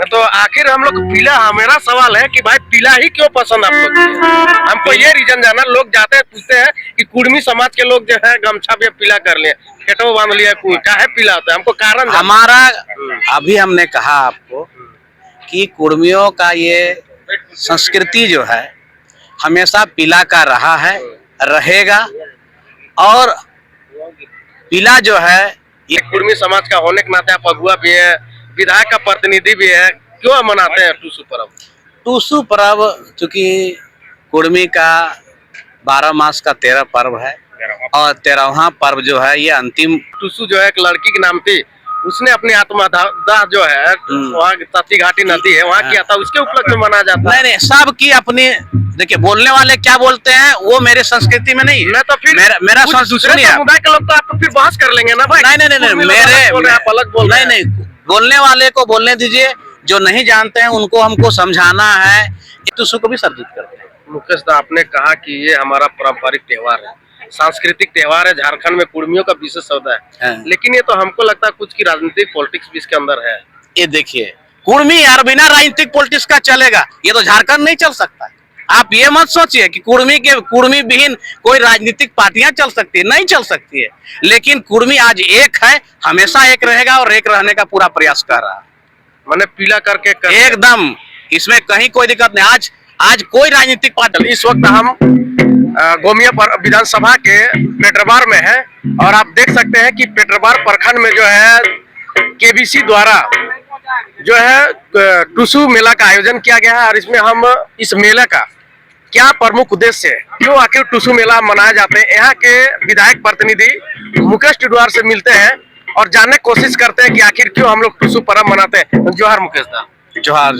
तो आखिर हम लोग पीला, मेरा सवाल है कि भाई पीला ही क्यों पसंद आप लोग को? हमको ये रीजन जाना, लोग जाते हैं पूछते हैं कि कुर्मी समाज के लोग जो है गमछा भी पीला कर लिए, केटो बांध लिया, क्या है पीला होता है, हमको कारण हमारा अभी हमने कहा आपको कि कुर्मियों का ये संस्कृति जो है हमेशा पीला का रहा है, रहेगा। और पीला जो है ये कुर्मी समाज का होने के नाते आप अगुआ भी है, विधायक का प्रतिनिधि भी है, क्यों मनाते हैं टूसू पर्व? टूसू पर्व चूंकि कुर्मी का 12 मास का 13 पर्व है और 13वां पर्व जो है ये अंतिम। टूसू जो है एक लड़की के नाम थी, उसने अपनी आत्मदाह जो है वहाँ ताती घाटी नदी है वहाँ किया था, उसके उपलक्ष्य में मनाया जाता है। नहीं, सब की अपनी, देखिए बोलने वाले क्या बोलते हैं वो मेरे संस्कृति में नहीं है। तो फिर मेरा दूसरे समुदाय के लोग तो आप फिर बहस कर लेंगे ना भाई। नहीं, मेरे बोलने वाले को बोलने दीजिए, जो नहीं जानते हैं उनको हमको समझाना है, टूसू को भी सर्जित करते हैं। मुकेश दा, आपने कहा कि ये हमारा पारंपरिक त्योहार है, सांस्कृतिक त्योहार है, झारखंड में कुर्मियों का विशेष सौदा है, लेकिन ये तो हमको लगता है कुछ की राजनीतिक पॉलिटिक्स भी इसके अंदर है। ये देखिए कुर्मी यार बिना राजनीतिक पॉलिटिक्स का चलेगा, ये तो झारखंड नहीं चल सकता। आप ये मत सोचिए कि कुर्मी विहीन कोई राजनीतिक पार्टियां चल सकती है, नहीं चल सकती है। लेकिन कुर्मी आज एक है, हमेशा एक रहेगा और एक रहने का पूरा प्रयास कर रहा है। मैंने पीला करके एकदम, इसमें कहीं कोई दिक्कत नहीं। आज कोई राजनीतिक पार्टी, इस वक्त हम गोमिया विधानसभा के पेटरबार में है और आप देख सकते हैं कि पेटरबार प्रखंड में जो है केबीसी द्वारा जो है टूसू मेला का आयोजन किया गया है। और इसमें हम इस मेले का क्या प्रमुख उद्देश्य है, क्यों आखिर टूसू मेला मनाया जाते हैं, यहाँ के विधायक प्रतिनिधि मुकेश टिडवार से मिलते हैं और जानने की कोशिश करते हैं कि आखिर क्यों हम लोग टूसू पर्व मनाते हैं। जोहार मुकेश दा। जोहार।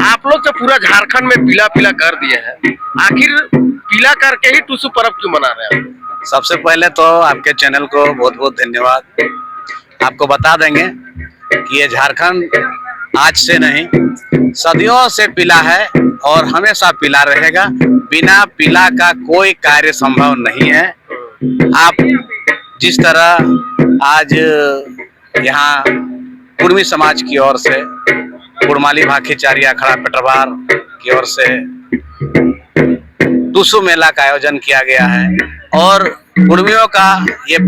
आप लोग तो पूरा झारखंड में पीला पीला कर दिए हैं, आखिर पीला करके ही टूसू पर्व क्यों मना रहे हैं? सबसे पहले तो आपके चैनल को बहुत बहुत धन्यवाद। आपको बता देंगे कि ये झारखंड आज से नहीं सदियों से पीला है और हमेशा पीला रहेगा। बिना पीला का कोई कार्य संभव नहीं है। आप जिस तरह आज यहाँ कुर्मी समाज की ओर से कुड़माली भाखीचारी अखाड़ा पेटरबार की ओर से टूसू मेला का आयोजन किया गया है और कुर्मियों का ये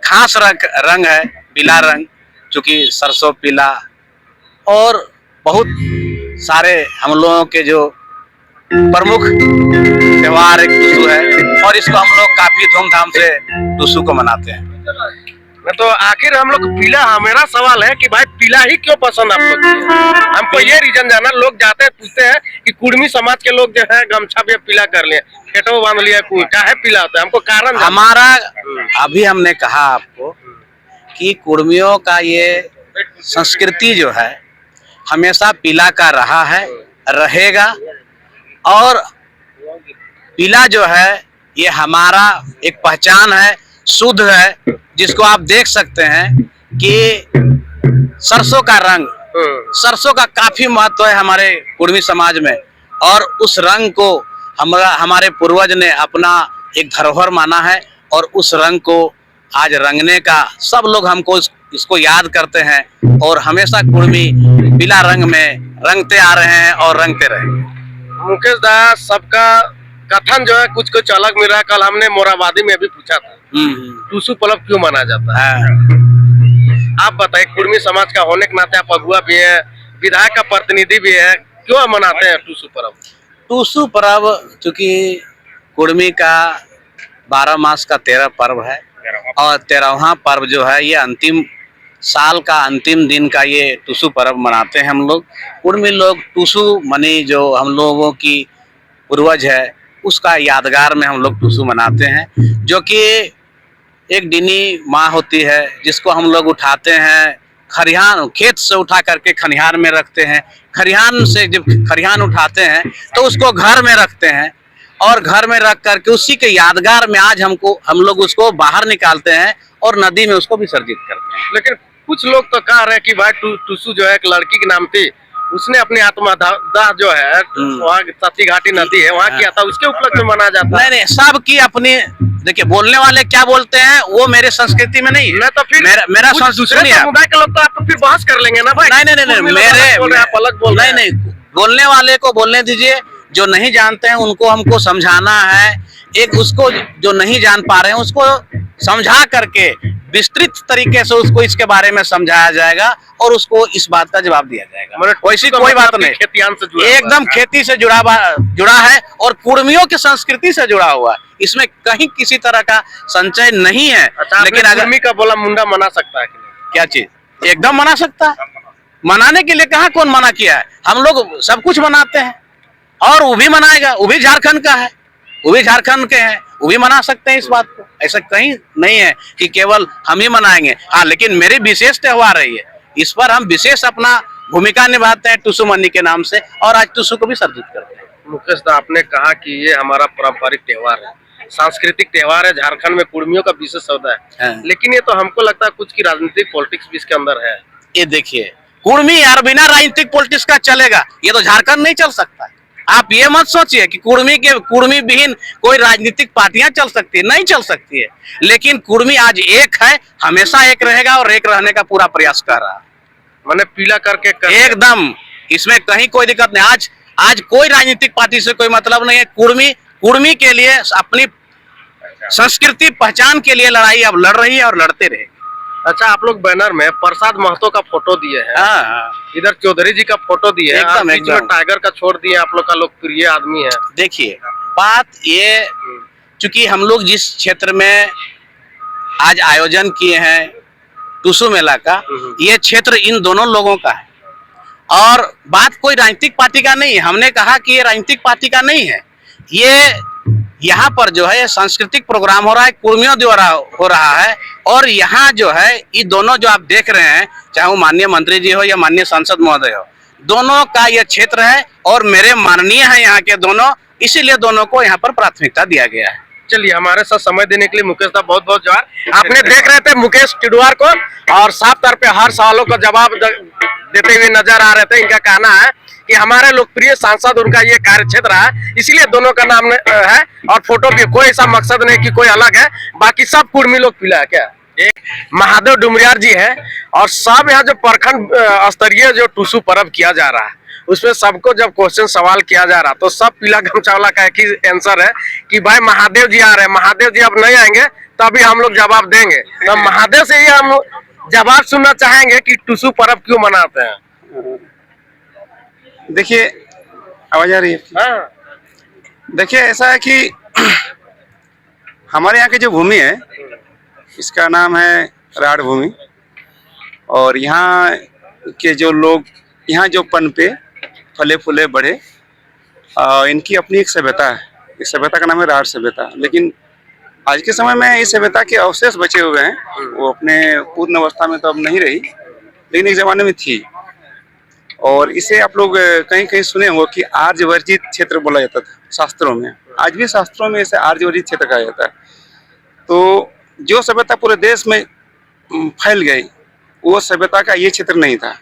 खास रंग है पीला रंग, चूंकि सरसों पीला और बहुत सारे हम लोगों के जो प्रमुख त्योहार एक टूसू है और इसको हम लोग काफी धूमधाम से टूसू को मनाते हैं। तो आखिर हम लोग पीला, मेरा सवाल है कि भाई पीला ही क्यों पसंद आप लोग को? हमको ये रीजन जाना, लोग जाते हैं पूछते हैं कि कुर्मी समाज के लोग जो है गमछा भी पीला कर लिए, केटो बांध लिया, क्या है पीला होता है, हमको कारण हमारा अभी हमने कहा आपको कि कुर्मियों का ये संस्कृति जो है हमेशा पीला का रहा है, रहेगा। और पीला जो है ये हमारा एक पहचान है, शुद्ध है, जिसको आप देख सकते हैं कि सरसों का रंग, सरसों का काफी महत्व है हमारे कुर्मी समाज में और उस रंग को हमारे पूर्वज ने अपना एक धरोहर माना है और उस रंग को आज रंगने का सब लोग हमको इसको याद करते हैं और हमेशा कुर्मी पीला रंग में रंगते आ रहे हैं और रंगते रहेंगे। मुकेश दा, सबका कथन जो है कुछ कुछ अलग मिल रहा है। कल हमने मोराबादी में भी पूछा था टूसू पर्व क्यों मनाया जाता है। आप बताइए, कुर्मी समाज का होने के नाते आप अगुआ भी है, विधायक का प्रतिनिधि भी है, क्यों मनाते हैं टूसू पर्व? टूसू पर्व चूंकि कुर्मी का 12 मास का 13 पर्व है और 13वां पर्व जो है ये अंतिम साल का अंतिम दिन का ये टूसू पर्व मनाते हैं हम लोग। कुर्मी लोग टूसू मनी जो हम लोगों की पूर्वज है उसका यादगार में हम लोग टूसू मनाते हैं, जो कि एक डिनी माँ होती है जिसको हम लोग उठाते हैं खरिहान, खेत से उठा करके खलिहान में रखते हैं। खरिहान से जब खरिहान उठाते हैं तो उसको घर में रखते हैं और घर में रख करके उसी के यादगार में आज हम लोग उसको बाहर निकालते हैं और नदी में उसको विसर्जित करते हैं। लेकिन कुछ लोग तो कह रहे हैं कि भाई टूसू जो है एक लड़की के नाम थी, उसने अपनी आत्मदाह जो है वहाँ ताती घाटी नदी है वहाँ किया था, उसके उपलक्ष्य में मनाया जाता है। नहीं, सब की अपनी, देखिए बोलने वाले क्या बोलते हैं वो मेरे संस्कृति में नहीं है। मैं तो फिर मेरा कुछ दूसरे सुनिए आप। समुदाय के लोग तो आप फिर बहस कर लेंगे ना भाई। नहीं आप अलग बोल रहे हैं। नहीं बोलने वाले को बोलने दीजिए, जो नहीं जानते हैं उनको हमको समझाना है। एक उसको जो नहीं जान पा रहे हैं उसको समझा करके विस्तृत तरीके से उसको इसके बारे में समझाया जाएगा और उसको इस बात का जवाब दिया जाएगा। वैसी कोई बात नहीं, खेतियान से जुड़ा एकदम खेती से जुड़ा है और कुर्मियों की संस्कृति से जुड़ा हुआ है। इसमें कहीं किसी तरह का संचय नहीं है। अच्छा, लेकिन अगर कुर्मी का बोला मुंडा मना सकता है कि नहीं? क्या चीज? एकदम मना सकता है। मनाने के लिए कहाँ कौन मना किया है? हम लोग सब कुछ मनाते हैं और वो भी मनाएगा। वो भी झारखंड का है, वो भी झारखंड के हैं, वो भी मना सकते हैं इस बात को। ऐसा कहीं नहीं है कि केवल हम ही मनाएंगे। हाँ, लेकिन मेरी विशेष त्योहार है ये, इस पर हम विशेष अपना भूमिका निभाते हैं टुसु मनी के नाम से और आज टुसु को भी सर्जित करते हैं। मुकेश दा, आपने कहा कि ये हमारा पारंपरिक त्योहार है, सांस्कृतिक त्योहार है, झारखंड में कुर्मियों का विशेष सौदा है। लेकिन ये तो हमको लगता है कुछ की राजनीतिक पॉलिटिक्स भी इसके अंदर है। ये देखिए, कुर्मी यार बिना राजनीतिक पॉलिटिक्स का चलेगा? ये तो झारखंड नहीं चल सकता। आप ये मत सोचिए कि कुर्मी विहीन कोई राजनीतिक पार्टियां चल सकती है, नहीं चल सकती है। लेकिन कुर्मी आज एक है, हमेशा एक रहेगा और एक रहने का पूरा प्रयास कर रहा है। मैंने पीला करके एकदम इसमें कहीं कोई दिक्कत नहीं। आज कोई राजनीतिक पार्टी से कोई मतलब नहीं है। कुर्मी के लिए अपनी संस्कृति पहचान के लिए लड़ाई अब लड़ रही है और लड़ते रहे। अच्छा, आप लोग बैनर में प्रसाद महतो का फोटो दिए हैं, इधर चौधरी जी का फोटो दिए हैं, बीच में टाइगर का छोड़ दिए। आप लोग का लोकप्रिय आदमी है। देखिए बात ये, चूंकि हम लोग जिस क्षेत्र में आज आयोजन किए हैं टुसु मेला का, ये क्षेत्र इन दोनों लोगों का है और बात कोई राजनीतिक पार्टी का नहीं है। हमने कहा कि ये राजनीतिक पार्टी का नहीं है। ये यहाँ पर जो है सांस्कृतिक प्रोग्राम हो रहा है, कुर्मियों द्वारा हो रहा है। और यहाँ जो है ये दोनों जो आप देख रहे हैं, चाहे वो माननीय मंत्री जी हो या माननीय सांसद महोदय हो, दोनों का यह क्षेत्र है और मेरे माननीय हैं यहाँ के दोनों, इसीलिए दोनों को यहाँ पर प्राथमिकता दिया गया है। चलिए, हमारे साथ समय देने के लिए मुकेश दा बहुत बहुत जोहार। आपने देख रहे थे मुकेश टिडवार को और साफ तौर पे हर सवालों का जवाब देते हुए नजर आ रहे थे। इनका कहना है कि हमारे लोकप्रिय सांसद उनका ये कार्य क्षेत्र है, इसीलिए दोनों का नाम है। और फोटो भी कोई ऐसा मकसद नहीं कि कोई अलग है, बाकी सब कुर्मी लोग पीला है। क्या एक महादेव डुमरियार जी है और सब यहाँ जो प्रखंड स्तरीय जो टुसु पर्व किया जा रहा है, उसमें सबको जब क्वेश्चन सवाल किया जा रहा तो सब पीला गमछा वाला का एक ही आंसर है कि भाई महादेव जी आ रहे हैं, महादेव जी अब नहीं आएंगे तभी हम लोग जवाब देंगे। तो महादेव से ही हम जवाब सुनना चाहेंगे कि टुसु पर्व क्यों मनाते हैं। देखिए, आवाज आ रही है? हाँ। देखिए, ऐसा है कि हमारे यहाँ की जो भूमि है इसका नाम है राढ़ भूमि और यहाँ के जो लोग यहाँ जो पनपे फले फूले बढ़े, इनकी अपनी एक सभ्यता है। इस सभ्यता का नाम है राढ़ सभ्यता। लेकिन आज के समय में इस सभ्यता के अवशेष बचे हुए हैं, वो अपने पूर्ण अवस्था में तो अब नहीं रही, लेकिन एक जमाने में थी। और इसे आप लोग कहीं कहीं सुने होंगे कि आर्यवर्जित क्षेत्र बोला जाता था शास्त्रों में। आज भी शास्त्रों में इसे आर्यवर्जित क्षेत्र कहा जाता है। तो जो सभ्यता पूरे देश में फैल गई, वो सभ्यता का ये क्षेत्र नहीं था।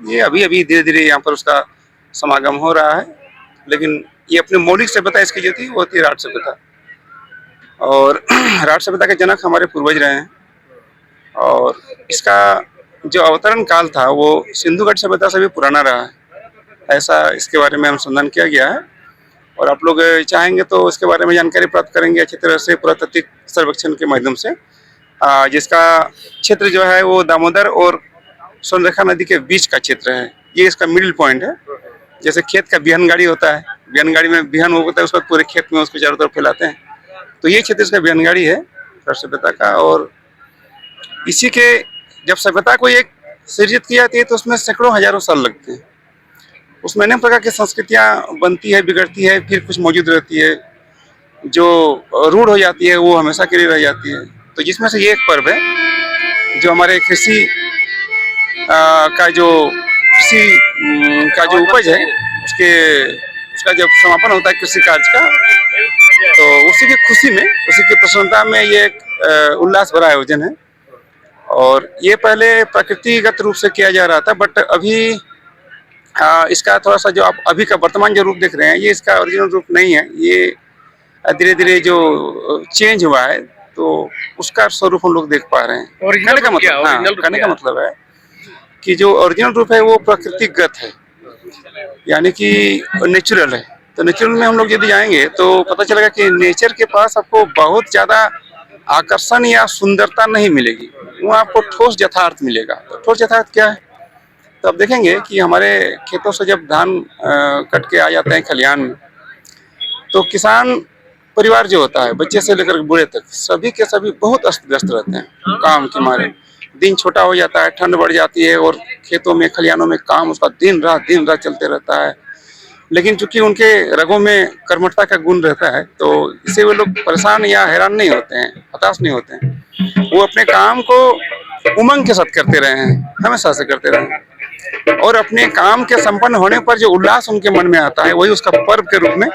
ये अभी अभी धीरे धीरे यहाँ पर उसका समागम हो रहा है। लेकिन ये अपनी मौलिक सभ्यता इसकी जो थी वो थी राढ़ सभ्यता। और राढ़ सभ्यता के जनक हमारे पूर्वज रहे हैं और इसका जो अवतरण काल था वो सिंधु घाटी सभ्यता से भी पुराना रहा है। ऐसा इसके बारे में अनुसंधान किया गया है और आप लोग चाहेंगे तो इसके बारे में जानकारी प्राप्त करेंगे अच्छी तरह से पुरातात्विक सर्वेक्षण के माध्यम से। जिसका क्षेत्र जो है वो दामोदर और सोनरेखा नदी के बीच का क्षेत्र है। ये इसका मिडिल पॉइंट है। जैसे खेत का बिहन गाड़ी होता है, बिहन गाड़ी में बिहन होता है, उसको पूरे खेत में उसको चारों तरफ फैलाते हैं, तो ये क्षेत्र इसका बिहन गाड़ी है राढ़ सभ्यता का। और इसी के जब सभ्यता को एक सृजित की जाती है तो उसमें सैकड़ों हजारों साल लगते हैं। उसमें अनेक प्रकार की संस्कृतियाँ बनती है, बिगड़ती है, फिर कुछ मौजूद रहती है, जो रूढ़ हो जाती है वो हमेशा के लिए रह जाती है। तो जिसमें से ये एक पर्व है जो हमारे कृषि का जो उपज है उसका जब समापन होता है कृषि कार्य का, तो उसी की खुशी में, उसी की प्रसन्नता में ये एक उल्लास भरा आयोजन है। और ये पहले प्रकृतिगत रूप से किया जा रहा था, बट अभी इसका थोड़ा सा जो आप अभी का वर्तमान जो रूप देख रहे हैं ये इसका ओरिजिनल रूप नहीं है। ये धीरे धीरे जो चेंज हुआ है, तो उसका स्वरूप हम लोग देख पा रहे हैं। ओरिजिनल कहने का रूप क्या है? मतलब, हाँ, ओरिजिनल रूप कहने क्या का है? मतलब है कि जो ओरिजिनल रूप है वो प्राकृतिकगत है, यानी कि नेचुरल है। तो नेचुरल में हम लोग यदि जाएंगे तो पता चलेगा कि नेचर के पास आपको बहुत ज्यादा आकर्षण या सुंदरता नहीं मिलेगी, वो आपको ठोस यथार्थ मिलेगा। तो ठोस यथार्थ क्या है? तो अब देखेंगे कि हमारे खेतों से जब धान कट के आ जाते हैं खलिहान में, तो किसान परिवार जो होता है, बच्चे से लेकर बूढ़े तक, सभी के सभी बहुत अस्त व्यस्त रहते हैं काम के मारे। दिन छोटा हो जाता है, ठंड बढ़ जाती है और खेतों में खलिहानों में काम उसका दिन रात चलते रहता है। लेकिन चूंकि उनके रगों में कर्मठता का गुण रहता है, तो इससे वो लोग परेशान या हैरान नहीं होते हैं, हताश नहीं होते हैं। वो अपने काम को उमंग के साथ करते रहे हैं, हमेशा से करते रहे हैं, और अपने काम के संपन्न होने पर जो उल्लास उनके मन में आता है, वही उसका पर्व के रूप में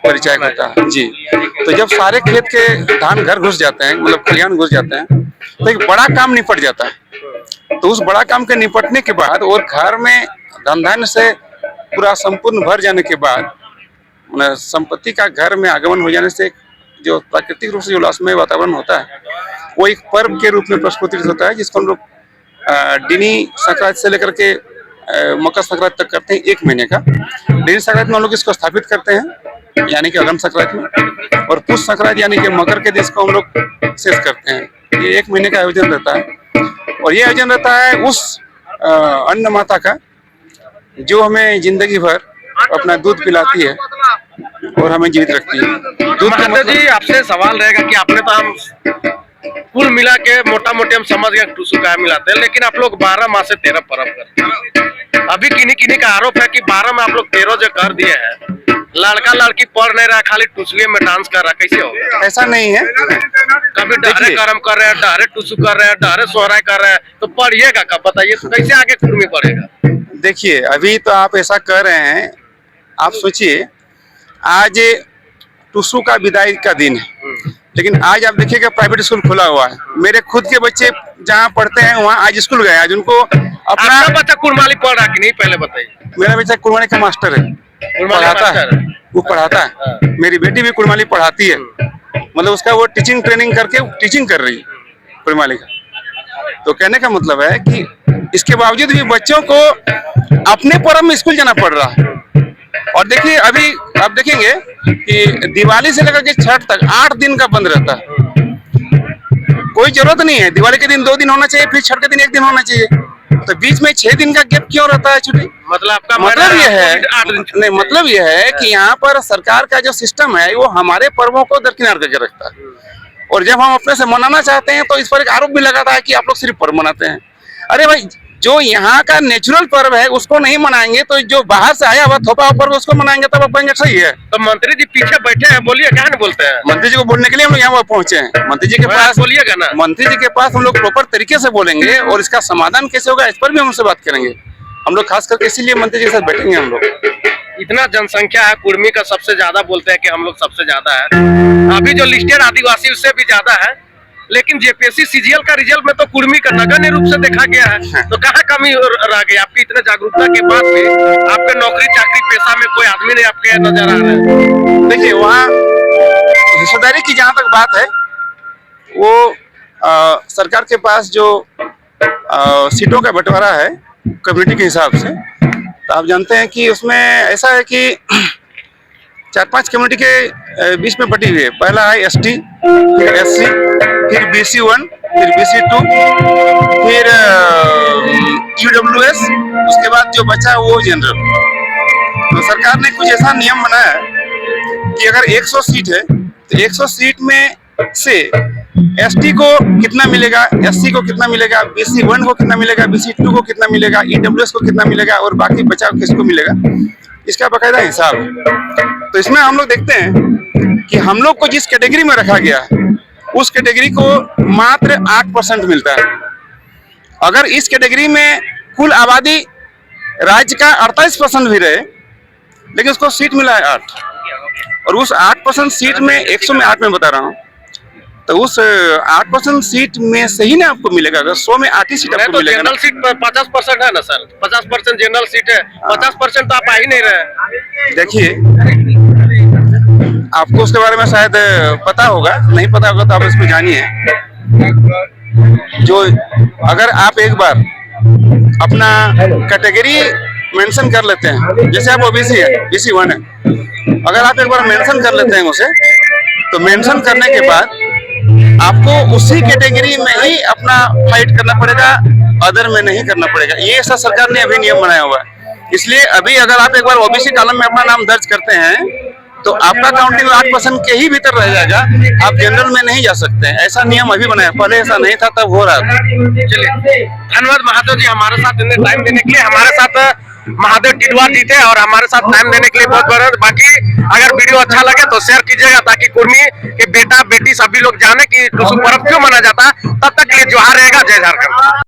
परिचय होता है जी। तो जब सारे खेत के धान घर घुस जाते हैं, मतलब खलिहान घुस जाते हैं, तो एक बड़ा काम निपट जाता है। तो उस बड़ा काम के निपटने के बाद और घर में धन धान्य से पूरा संपूर्ण भर जाने के बाद, संपत्ति का घर में आगमन हो जाने से जो प्राकृतिक रूप से जो उल्लासमय वातावरण होता है, वो एक पर्व के रूप में प्रस्फुटित होता है, जिसको हम लोग डिनी संक्रांति से लेकर के मकर संक्रांति तक करते हैं, 1 महीने का। डिनी संक्रांति में हम लोग इसको स्थापित करते हैं, यानी कि अगम संक्रांति में, और पुष संक्रांति यानी कि मकर के दिन को हम लोग शेष करते हैं। ये 1 महीने का आयोजन रहता है, और ये आयोजन रहता है उस अन्न माता का जो हमें जिंदगी भर अपना दूध पिलाती है और हमें जीवित रखती है। दूध का महादेव जी, आपसे सवाल रहेगा कि आपने तो हम कुल मिला के मोटा मोटी हम समझ गए टुसु का मिलाते हैं, लेकिन आप लोग 12 माह से 13 पर्व करते हैं। अभी किन्हीं का आरोप है कि 12 में आप लोग 13 जो कर दिए हैं, लड़का लड़की पढ़ नहीं रहा, खाली टुसुए में डांस कर रहा, कैसे होगा? ऐसा नहीं है। कभी डहरे कर्म कर रहे हैं, डहरे टुसु कर रहे हैं, डहरे सोहराय कर रहे हैं, तो पढ़िएगा कब? बताइए, तो कैसे आगे कुर्मी पढ़ेगा? देखिए, अभी तो आप ऐसा कर रहे हैं, आप सोचिए आज टुसु का विदाई का दिन है, लेकिन आज आप देखिएगा प्राइवेट स्कूल खुला हुआ है। मेरे खुद के बच्चे जहाँ पढ़ते हैं वहाँ आज स्कूल गए, आज उनको अपना आपका बच्चा कुरमाली पढ़ रहा कि नहीं, पहले बताइए। मेरा बच्चा कुरबानी का मास्टर है, पढ़ाता है, वो पढ़ाता है। मेरी बेटी भी कुरमाली पढ़ाती है, मतलब उसका वो टीचिंग ट्रेनिंग करके टीचिंग कर रही है कुरमाली का। तो कहने का मतलब है कि इसके बावजूद भी बच्चों को अपने पर्व में स्कूल जाना पड़ रहा है। और देखिए, अभी आप देखेंगे कि दिवाली से लेकर के छठ तक 8 दिन का बंद रहता है। कोई जरूरत नहीं है, दिवाली के दिन 2 दिन होना चाहिए, फिर छठ के दिन 1 दिन होना चाहिए, तो बीच में 6 दिन का गैप क्यों रहता है छुट्टी? मतलब आपका मतलब ये है, नहीं, मतलब ये है कि यहाँ पर सरकार का जो सिस्टम है वो हमारे पर्वों को दरकिनार करके रखता है, और जब हम अपने से मनाना चाहते हैं तो इस पर एक आरोप भी लगाता है कि आप लोग सिर्फ पर्व मनाते हैं। अरे भाई, जो यहाँ का नेचुरल पर्व है उसको नहीं मनाएंगे तो जो बाहर से आया हुआ थोपा पर्व उसको मनाएंगे, तब आप कहेंगे सही है। तो मंत्री जी पीछे बैठे हैं, बोलिए, क्या नहीं बोलते हैं? मंत्री जी को बोलने के लिए हम लोग यहाँ पहुंचे हैं। मंत्री जी के पास बोलिएगा ना, मंत्री जी के पास हम लोग प्रॉपर तरीके से बोलेंगे, और इसका समाधान कैसे होगा इस पर भी हम उनसे बात करेंगे। हम लोग खास करके इसीलिए मंत्री जी के साथ बैठेंगे। हम लोग, इतना जनसंख्या है, कुर्मी का सबसे ज्यादा बोलते हैं कि हम लोग सबसे ज्यादा है, अभी जो लिस्टेड आदिवासी उससे भी ज्यादा है, लेकिन जेपीएससी सीजीएल का रिजल्ट में तो कुर्मी का नगण्य रूप से देखा गया है। तो कहाँ कमी रह गई? आपकी इतने जागरूकता के बाद भी आपके नौकरी चाकरी पेशा में कोई आदमी नहीं आपके नजर आ रहा है। देखिए, वहाँ हिस्सेदारी की जहाँ तक बात है, वो सरकार के पास जो सीटों का बंटवारा है कम्युनिटी के हिसाब से, तो आप जानते हैं कि उसमें ऐसा है कि 4-5 कम्युनिटी के बीच में बटी हुई है। पहला है एसटी, फिर एससी, फिर BC1, फिर BC2, फिर EWS, उसके बाद जो बचा वो जनरल। तो सरकार ने कुछ ऐसा नियम बनाया कि अगर 100 सीट है तो 100 सीट में से एसटी को कितना मिलेगा, एससी को कितना मिलेगा, BC1 को कितना मिलेगा, BC2 को कितना मिलेगा, EWS को कितना मिलेगा, और बाकी बचा किसको मिलेगा, इसका बाकायदा हिसाब है। तो इसमें हम लोग देखते हैं कि हम लोग को जिस कैटेगरी में रखा गया है उस कैटेगरी को मात्र 8% मिलता है। अगर इस कैटेगरी में कुल आबादी राज्य का 48% भी रहे, लेकिन उसको सीट मिला है 8, और उस 8% सीट में 100 में 8 में बता रहा हूँ, तो उस 8% सीट में से ही ना आपको मिलेगा। अगर 100 में 8 ही सीट आपको मिलेगा। जनरल सीट 50% है ना सर, 50% जनरल सीट है, 50% तो आप आ ही नहीं रहे। देखिए, आपको उसके बारे में शायद पता होगा, नहीं पता होगा तो आप इसको जानिए। जो अगर आप एक बार अपना कैटेगरी मेंशन कर लेते हैं, जैसे आप ओबीसी है, BC1 है, अगर आप एक बार मेंशन कर लेते हैं उसे, तो मेंशन करने के बाद आपको उसी कैटेगरी में ही अपना फाइट करना पड़ेगा, अदर में नहीं करना पड़ेगा। ये ऐसा सरकार ने अभी नियम बनाया हुआ है। इसलिए अभी अगर आप एक बार ओबीसी कॉलम में अपना नाम दर्ज करते हैं तो आपका काउंटिंग 8% के ही भीतर रह जाएगा, आप जनरल में नहीं जा सकते हैं। ऐसा नियम अभी बनाया, पहले ऐसा नहीं था, तब हो रहा था। चलिए, धन्यवाद महादेव जी हमारे साथ टाइम देने के लिए। हमारे साथ महादेव टिडवा जी थे और हमारे साथ टाइम देने के लिए बहुत बहुत। बाकी अगर वीडियो अच्छा लगे तो शेयर कीजिएगा ताकि कुर्मी के बेटा बेटी सभी लोग जाने कि टुसू पर्व क्यों मनाया जाता है। तब तक के लिए जोहार रहेगा। जय झारखंड।